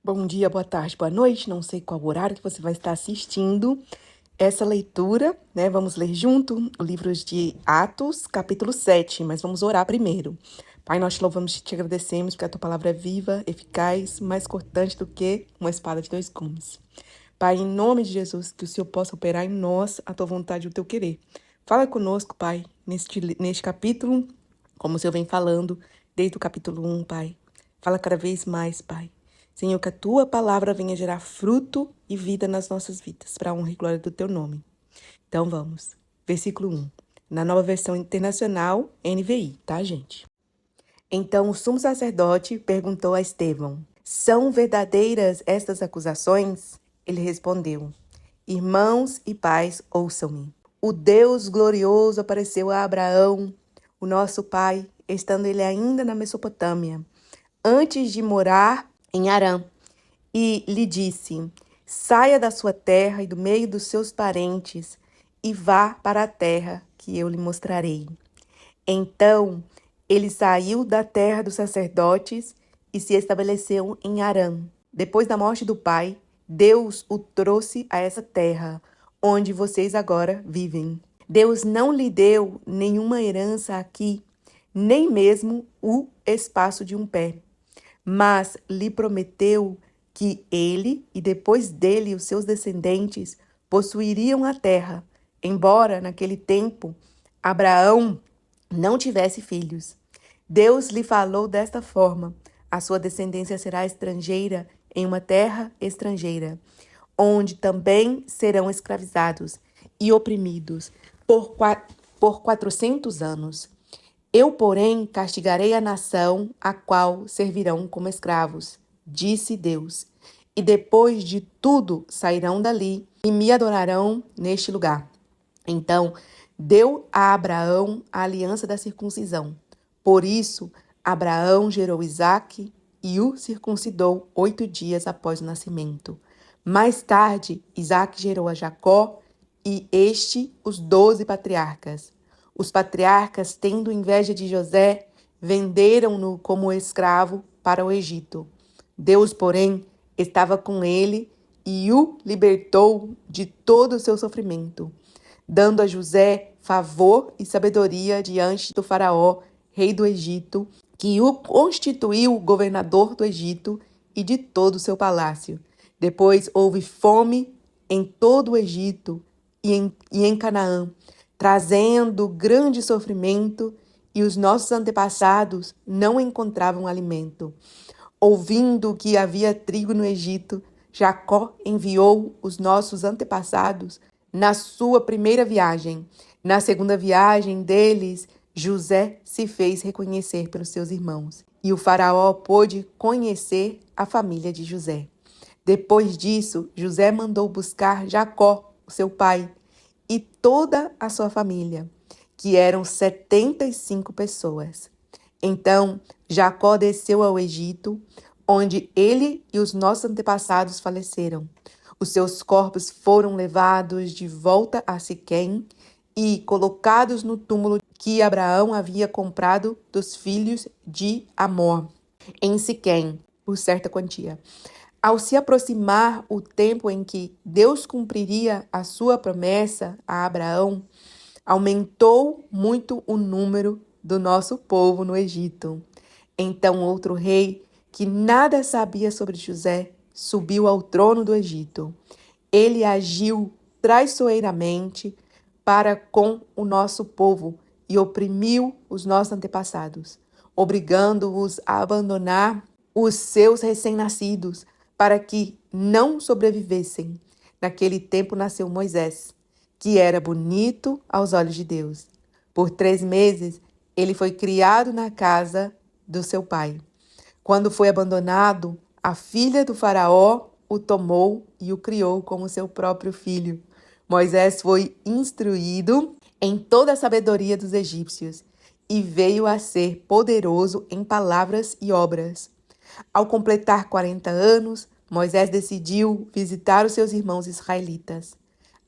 Bom dia, boa tarde, boa noite. Não sei qual horário que você vai estar assistindo essa leitura, né? Vamos ler junto o livro de Atos, capítulo 7, mas vamos orar primeiro. Pai, nós te louvamos e te agradecemos porque a tua palavra é viva, eficaz, mais cortante do que uma espada de dois gumes. Pai, em nome de Jesus, que o Senhor possa operar em nós a tua vontade e o teu querer. Fala conosco, Pai, neste capítulo, como o Senhor vem falando desde o capítulo 1, Pai. Fala cada vez mais, Pai. Senhor, que a tua palavra venha gerar fruto e vida nas nossas vidas, para a honra e glória do teu nome. Então vamos. Versículo 1. Na nova versão internacional, NVI, tá, gente? Então o sumo sacerdote perguntou a Estevão: São verdadeiras estas acusações? Ele respondeu: Irmãos e pais, ouçam-me. O Deus glorioso apareceu a Abraão, o nosso pai, estando ele ainda na Mesopotâmia, antes de morar em Harã, e lhe disse: Saia da sua terra e do meio dos seus parentes e vá para a terra que eu lhe mostrarei. Então ele saiu da terra dos sacerdotes e se estabeleceu em Harã. Depois da morte do pai, Deus o trouxe a essa terra, onde vocês agora vivem. Deus não lhe deu nenhuma herança aqui, nem mesmo o espaço de um pé, mas lhe prometeu que ele e depois dele os seus descendentes possuiriam a terra, embora naquele tempo Abraão não tivesse filhos. Deus lhe falou desta forma: a sua descendência será estrangeira em uma terra estrangeira, onde também serão escravizados e oprimidos por 400 anos. Eu, porém, castigarei a nação a qual servirão como escravos, disse Deus. E depois de tudo sairão dali e me adorarão neste lugar. Então, deu a Abraão a aliança da circuncisão. Por isso, Abraão gerou Isaque e o circuncidou 8 dias após o nascimento. Mais tarde, Isaque gerou a Jacó e os 12 patriarcas. Os patriarcas, tendo inveja de José, venderam-no como escravo para o Egito. Deus, porém, estava com ele e o libertou de todo o seu sofrimento, dando a José favor e sabedoria diante do faraó, rei do Egito, que o constituiu governador do Egito e de todo o seu palácio. Depois houve fome em todo o Egito e em Canaã, trazendo grande sofrimento, e os nossos antepassados não encontravam alimento. Ouvindo que havia trigo no Egito, Jacó enviou os nossos antepassados na sua primeira viagem. Na segunda viagem deles, José se fez reconhecer pelos seus irmãos, e o faraó pôde conhecer a família de José. Depois disso, José mandou buscar Jacó, o seu pai, e toda a sua família, que eram 75 pessoas. Então, Jacó desceu ao Egito, onde ele e os nossos antepassados faleceram. Os seus corpos foram levados de volta a Siquém e colocados no túmulo que Abraão havia comprado dos filhos de Amor, em Siquém, por certa quantia. Ao se aproximar o tempo em que Deus cumpriria a sua promessa a Abraão, aumentou muito o número do nosso povo no Egito. Então outro rei, que nada sabia sobre José, subiu ao trono do Egito. Ele agiu traiçoeiramente para com o nosso povo e oprimiu os nossos antepassados, obrigando-os a abandonar os seus recém-nascidos para que não sobrevivessem. Naquele tempo nasceu Moisés, que era bonito aos olhos de Deus. Por 3 meses, ele foi criado na casa do seu pai. Quando foi abandonado, a filha do faraó o tomou e o criou como seu próprio filho. Moisés foi instruído em toda a sabedoria dos egípcios e veio a ser poderoso em palavras e obras. Ao completar 40 anos, Moisés decidiu visitar os seus irmãos israelitas.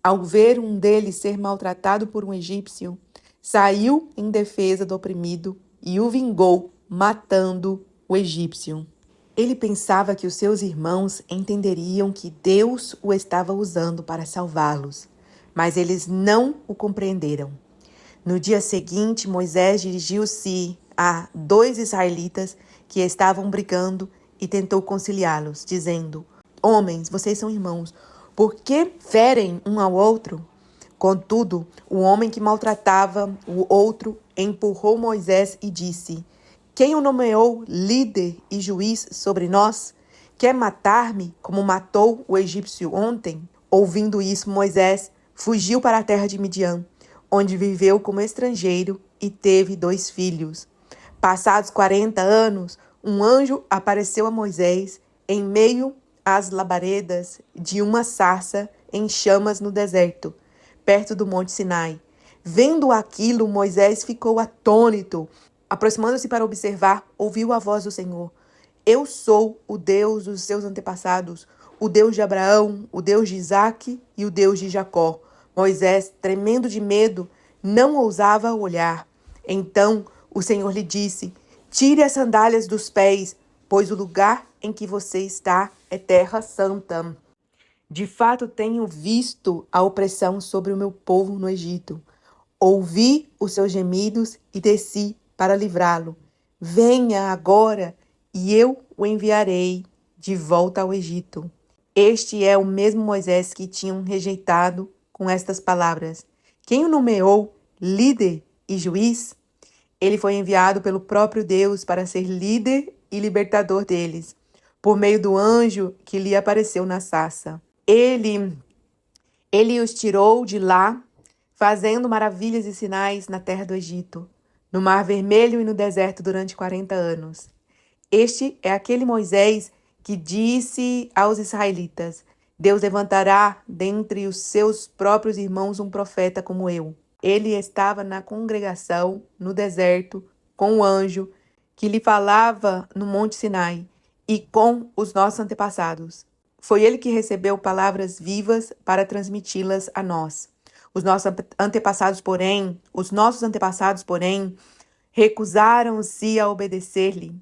Ao ver um deles ser maltratado por um egípcio, saiu em defesa do oprimido e o vingou, matando o egípcio. Ele pensava que os seus irmãos entenderiam que Deus o estava usando para salvá-los, mas eles não o compreenderam. No dia seguinte, Moisés dirigiu-se a 2 israelitas que estavam brigando e tentou conciliá-los, dizendo: Homens, vocês são irmãos, por que ferem um ao outro? Contudo, o homem que maltratava o outro empurrou Moisés e disse: Quem o nomeou líder e juiz sobre nós? Quer matar-me como matou o egípcio ontem? Ouvindo isso, Moisés fugiu para a terra de Midian, onde viveu como estrangeiro e teve 2 filhos. Passados 40 anos, um anjo apareceu a Moisés em meio às labaredas de uma sarça em chamas no deserto, perto do Monte Sinai. Vendo aquilo, Moisés ficou atônito. Aproximando-se para observar, ouviu a voz do Senhor. Eu sou o Deus dos seus antepassados, o Deus de Abraão, o Deus de Isaque e o Deus de Jacó. Moisés, tremendo de medo, não ousava olhar. Então o Senhor lhe disse: Tire as sandálias dos pés, pois o lugar em que você está é terra santa. De fato, tenho visto a opressão sobre o meu povo no Egito. Ouvi os seus gemidos e desci para livrá-lo. Venha agora e eu o enviarei de volta ao Egito. Este é o mesmo Moisés que tinham rejeitado com estas palavras. Quem o nomeou líder e juiz? Ele foi enviado pelo próprio Deus para ser líder e libertador deles, por meio do anjo que lhe apareceu na sarça. Ele os tirou de lá, fazendo maravilhas e sinais na terra do Egito, no Mar Vermelho e no deserto durante 40 anos. Este é aquele Moisés que disse aos israelitas: Deus levantará dentre os seus próprios irmãos um profeta como eu. Ele estava na congregação, no deserto, com o anjo que lhe falava no Monte Sinai e com os nossos antepassados. Foi ele que recebeu palavras vivas para transmiti-las a nós. Os nossos antepassados, porém, recusaram-se a obedecer-lhe.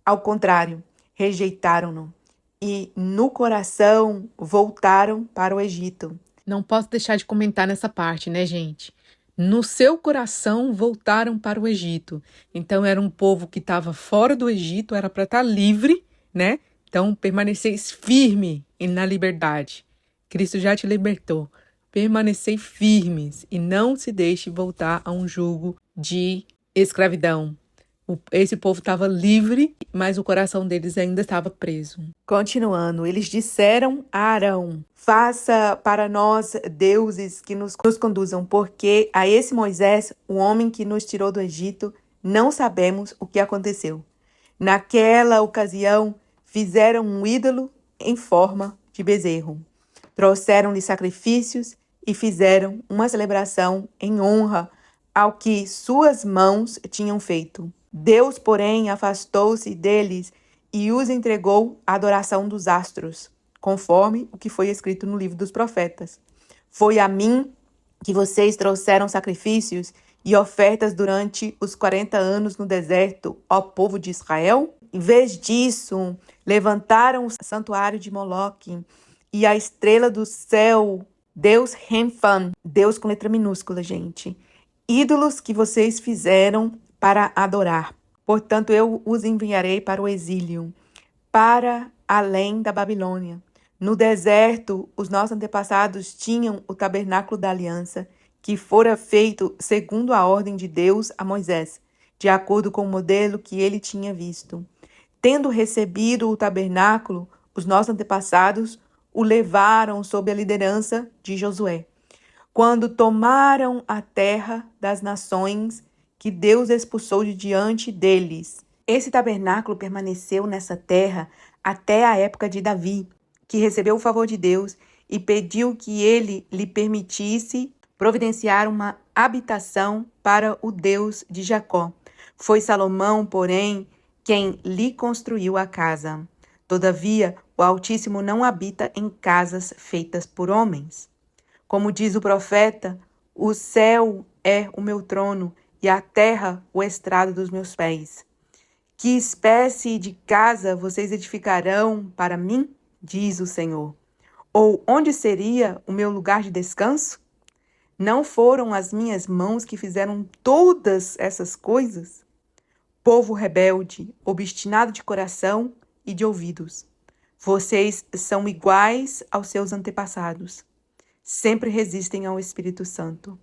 Ao contrário, rejeitaram-no e, no coração, voltaram para o Egito. Não posso deixar de comentar nessa parte, né, gente? No seu coração, voltaram para o Egito. Então, era um povo que estava fora do Egito, era para estar livre, né? Então, permaneceis firme na liberdade. Cristo já te libertou. Permanecei firmes e não se deixe voltar a um jugo de escravidão. Esse povo estava livre, mas o coração deles ainda estava preso. Continuando, eles disseram a Arão: Faça para nós deuses que nos conduzam, porque a esse Moisés, o homem que nos tirou do Egito, não sabemos o que aconteceu. Naquela ocasião, fizeram um ídolo em forma de bezerro. Trouxeram-lhe sacrifícios e fizeram uma celebração em honra ao que suas mãos tinham feito. Deus, porém, afastou-se deles e os entregou à adoração dos astros, conforme o que foi escrito no livro dos profetas. Foi a mim que vocês trouxeram sacrifícios e ofertas durante os 40 anos no deserto, ó povo de Israel? Em vez disso, levantaram o santuário de Moloque e a estrela do céu, Deus Renfan, Deus com letra minúscula, gente. Ídolos que vocês fizeram para adorar. Portanto, eu os enviarei para o exílio, para além da Babilônia. No deserto, os nossos antepassados tinham o tabernáculo da aliança, que fora feito segundo a ordem de Deus a Moisés, de acordo com o modelo que ele tinha visto. Tendo recebido o tabernáculo, os nossos antepassados o levaram sob a liderança de Josué. Quando tomaram a terra das nações que Deus expulsou de diante deles. Esse tabernáculo permaneceu nessa terra até a época de Davi, que recebeu o favor de Deus e pediu que ele lhe permitisse providenciar uma habitação para o Deus de Jacó. Foi Salomão, porém, quem lhe construiu a casa. Todavia, o Altíssimo não habita em casas feitas por homens. Como diz o profeta, o céu é o meu trono e a terra o estrado dos meus pés. Que espécie de casa vocês edificarão para mim? Diz o Senhor. Ou onde seria o meu lugar de descanso? Não foram as minhas mãos que fizeram todas essas coisas? Povo rebelde, obstinado de coração e de ouvidos, vocês são iguais aos seus antepassados. Sempre resistem ao Espírito Santo.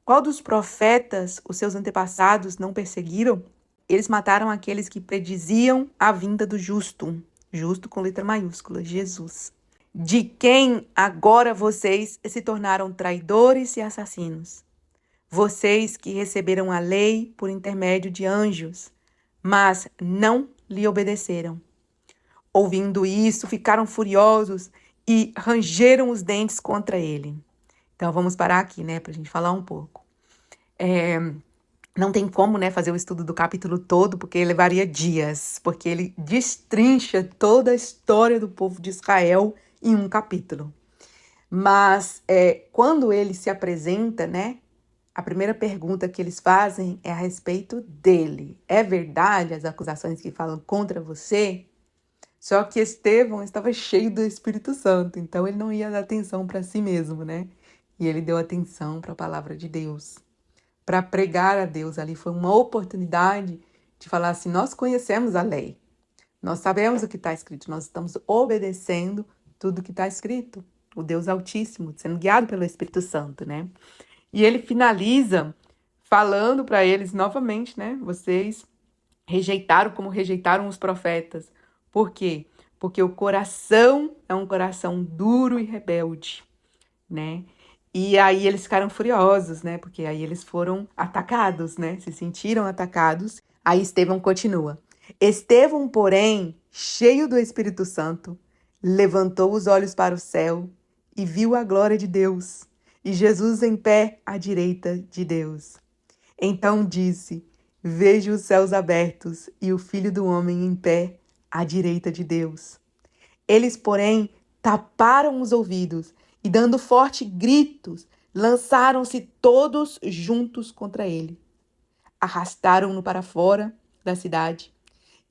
Qual dos profetas os seus antepassados não perseguiram? Eles mataram aqueles que prediziam a vinda do justo. Justo com letra maiúscula, Jesus. De quem agora vocês se tornaram traidores e assassinos. Vocês que receberam a lei por intermédio de anjos, mas não lhe obedeceram. Ouvindo isso, ficaram furiosos e rangeram os dentes contra ele. Então, vamos parar aqui, né, para a gente falar um pouco. Não tem como, né, fazer o estudo do capítulo todo, porque levaria dias, porque ele destrincha toda a história do povo de Israel em um capítulo. Mas, quando ele se apresenta, né, a primeira pergunta que eles fazem é a respeito dele. É verdade as acusações que falam contra você? Só que Estevão estava cheio do Espírito Santo, então ele não ia dar atenção para si mesmo, né? E ele deu atenção para a palavra de Deus, para pregar a Deus. Ali foi uma oportunidade de falar assim, nós conhecemos a lei, nós sabemos o que está escrito, nós estamos obedecendo tudo que está escrito. O Deus Altíssimo, sendo guiado pelo Espírito Santo, né? E ele finaliza falando para eles novamente, né? Vocês rejeitaram como rejeitaram os profetas. Por quê? Porque o coração é um coração duro e rebelde, né? E aí eles ficaram furiosos, né? Porque aí eles foram atacados, né? Se sentiram atacados. Aí Estevão continua. Estevão, porém, cheio do Espírito Santo, levantou os olhos para o céu e viu a glória de Deus e Jesus em pé à direita de Deus. Então disse, vejo os céus abertos e o Filho do Homem em pé à direita de Deus. Eles, porém, taparam os ouvidos e, dando fortes gritos, lançaram-se todos juntos contra ele. Arrastaram-no para fora da cidade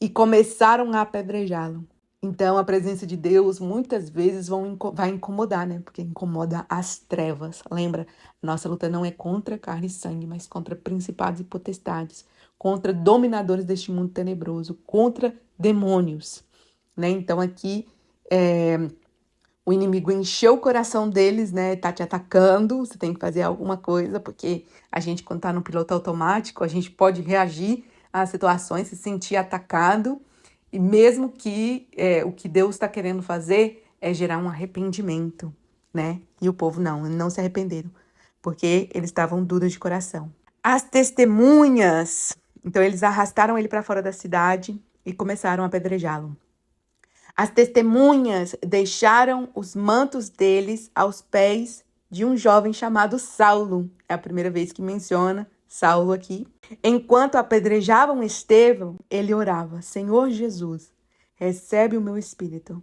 e começaram a apedrejá-lo. Então, a presença de Deus muitas vezes vai incomodar, né? Porque incomoda as trevas. Lembra? Nossa luta não é contra carne e sangue, mas contra principados e potestades, contra dominadores deste mundo tenebroso, contra demônios, né? Então, aqui, o inimigo encheu o coração deles, né? Tá te atacando, você tem que fazer alguma coisa, porque a gente, quando tá no piloto automático, a gente pode reagir às situações, se sentir atacado, e mesmo que o que Deus está querendo fazer é gerar um arrependimento, né? E o povo não se arrependeram, porque eles estavam duros de coração. As testemunhas, então eles arrastaram ele para fora da cidade e começaram a apedrejá-lo. As testemunhas deixaram os mantos deles aos pés de um jovem chamado Saulo. É a primeira vez que menciona Saulo aqui. Enquanto apedrejavam Estevão, ele orava, Senhor Jesus, recebe o meu espírito.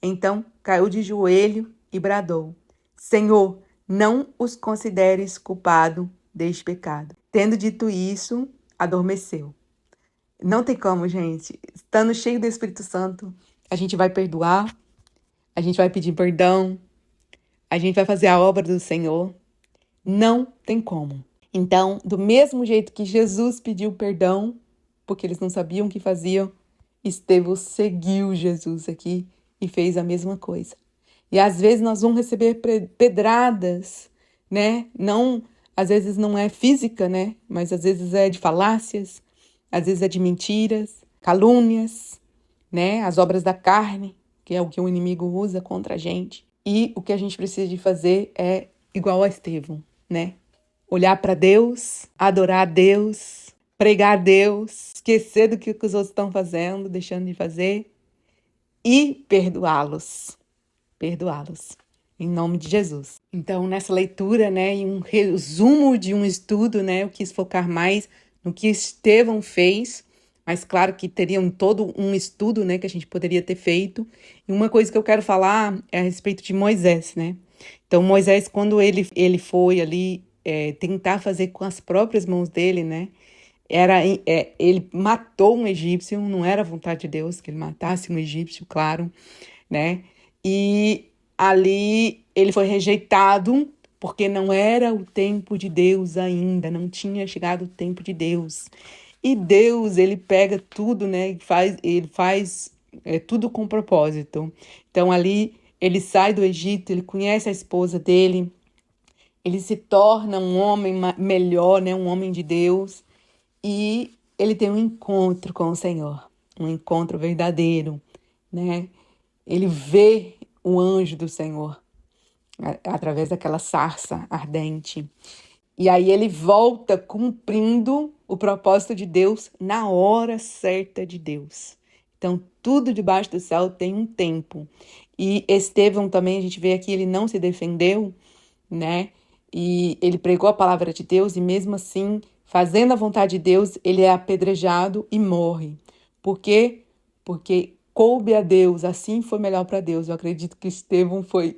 Então caiu de joelho e bradou, Senhor, não os consideres culpado deste pecado. Tendo dito isso, adormeceu. Não tem como, gente. Estando cheio do Espírito Santo, a gente vai perdoar, a gente vai pedir perdão, a gente vai fazer a obra do Senhor. Não tem como. Então, do mesmo jeito que Jesus pediu perdão, porque eles não sabiam o que faziam, Estevão seguiu Jesus aqui e fez a mesma coisa. E às vezes nós vamos receber pedradas, né? Não, às vezes não é física, né? Mas às vezes é de falácias, às vezes é de mentiras, calúnias, né? As obras da carne, que é o que o inimigo usa contra a gente. E o que a gente precisa de fazer é igual a Estevão, né? Olhar para Deus, adorar a Deus, pregar a Deus, esquecer do que os outros estão fazendo, deixando de fazer e perdoá-los. Perdoá-los. Em nome de Jesus. Então, nessa leitura, né, em um resumo de um estudo, né, eu quis focar mais no que Estevão fez, mas claro que teria todo um estudo, né, que a gente poderia ter feito. E uma coisa que eu quero falar é a respeito de Moisés, né? Então, Moisés, quando ele foi ali tentar fazer com as próprias mãos dele, né, Ele matou um egípcio, não era vontade de Deus que ele matasse um egípcio, claro, né? E ali ele foi rejeitado porque não era o tempo de Deus ainda, não tinha chegado o tempo de Deus. E Deus, ele pega tudo, né? Ele faz tudo com propósito. Então ali ele sai do Egito, ele conhece a esposa dele, ele se torna um homem melhor, né? Um homem de Deus. E ele tem um encontro com o Senhor, um encontro verdadeiro, né? Ele vê o anjo do Senhor através daquela sarça ardente. E aí ele volta cumprindo o propósito de Deus na hora certa de Deus. Então, tudo debaixo do céu tem um tempo. E Estevão também, a gente vê aqui, ele não se defendeu, né? E ele pregou a palavra de Deus e mesmo assim, fazendo a vontade de Deus, ele é apedrejado e morre. Por quê? Porque coube a Deus, assim foi melhor para Deus. Eu acredito que Estevão foi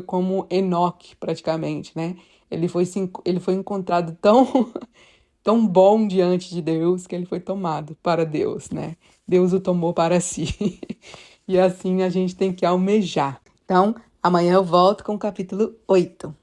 como Enoque, praticamente, né? Ele foi encontrado tão bom diante de Deus que ele foi tomado para Deus, né? Deus o tomou para si. E assim a gente tem que almejar. Então, amanhã eu volto com o capítulo 8.